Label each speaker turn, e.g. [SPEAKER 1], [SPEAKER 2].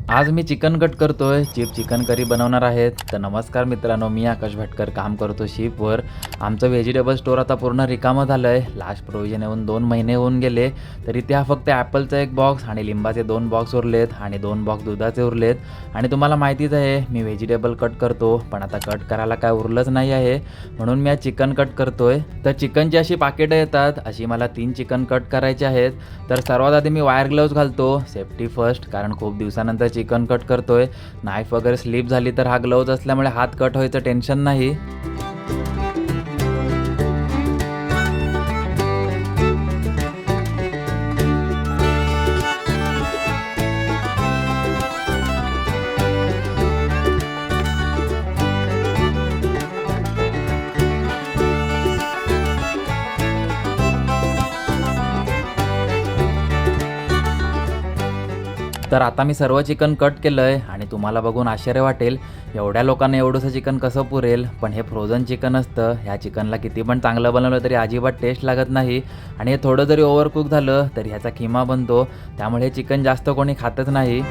[SPEAKER 1] आज मी chicken cut करतोय. Chicken curry बनवणार आहेत. तर नमस्कार मित्रांनो, मी आकाश भटकर काम करतो शिपवर. आमचं व्हेजिटेबल स्टोअर आता पूर्ण रिकामं झालं आहे. लास्ट प्रोव्हिजन येऊन 2 महिने होऊन गेले. तरी त्या फक्त ॲपलचा 1 बॉक्स आणि लिंबाचे 2 बॉक्स उरलेत आणि 2 बॉक्स दुधाचे उरलेत. आणि तुम्हाला माहितीच आहे मी व्हेजिटेबल कट करतो, पण आता कट करायला काय उरलंच नाही आहे, म्हणून मी आज चिकन कट करतोय. तर चिकनची अशी पाकिटं येतात. अशी मला 3 चिकन कट करायचे आहेत. तर सर्वात आधी मी वायर ग्लोव्ज घालतो, सेफ्टी फर्स्ट, कारण खूप दिवसानंतर चिकन कट करतोय. नाईफ वगैरे स्लिप झाली तर हा ग्लोव्ज असल्यामुळे हात कट व्हायचं टेन्शन नाही. तर आता मी सर्व चिकन कट केलं आहे आणि तुम्हाला बघून आश्चर्य वाटेल, एवढ्या लोकांना एवढंसं चिकन कसं पुरेल. पण हे फ्रोझन चिकन असतं. ह्या चिकनला किती पण चांगलं बनवलं तरी अजिबात टेस्ट लागत नाही. आणि हे थोडं जरी ओव्हरकुक झालं तरी ह्याचा किमा बनतो. त्यामुळे हे चिकन जास्त कोणी खातच नाही.